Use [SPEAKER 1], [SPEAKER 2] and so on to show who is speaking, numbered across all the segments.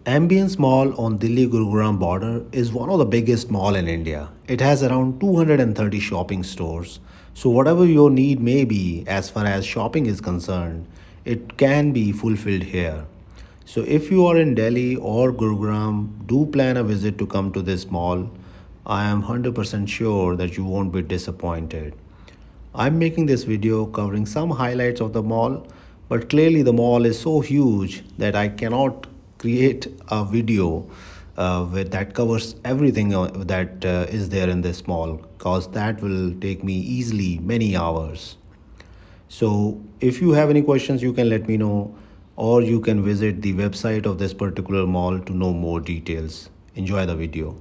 [SPEAKER 1] Ambience Mall on Delhi Gurugram border is one of the biggest mall in India. It has around 230 shopping stores. So whatever your need may be as far as shopping is concerned, it can be fulfilled here. So if you are in Delhi or Gurugram, do plan a visit to come to this mall. I am 100% sure that you won't be disappointed. I'm making this video covering some highlights of the mall, but clearly the mall is so huge that I cannot create a video that covers everything that is there in this mall because that will take me easily many hours. So if you have any questions, you can let me know, or you can visit the website of this particular mall to know more details. Enjoy the video.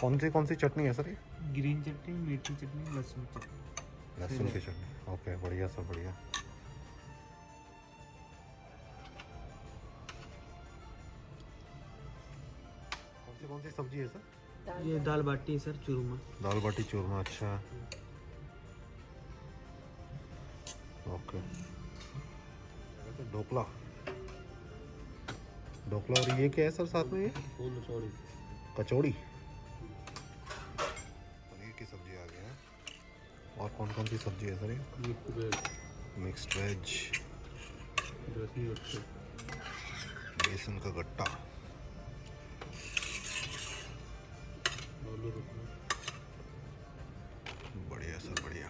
[SPEAKER 2] कौन सी चटनी है sir ये?
[SPEAKER 3] Green चटनी, मीठी चटनी, लहसुन चटनी।
[SPEAKER 2] लहसुन की चटनी। Okay, बढ़िया sir, बढ़िया। कौन सी सब्जी है सर?
[SPEAKER 3] ये दाल बाटी है सर, चूरमा।
[SPEAKER 2] दाल बाटी चूरमा, अच्छा। ओके। ढोकला। ढोकला, और ये क्या है सर साथ में? ये
[SPEAKER 3] कचौड़ी।
[SPEAKER 2] कचौड़ी, पनीर की सब्जी आ गई है। और कौन सी सब्जी है सर ये? मिक्स्ड वेज, बेसन का गट्टा, बढ़िया सर, बढ़िया।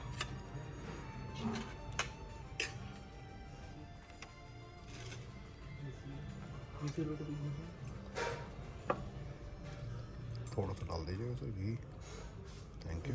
[SPEAKER 2] थोड़ा सा डाल दीजिएगा सर घी। Thank you.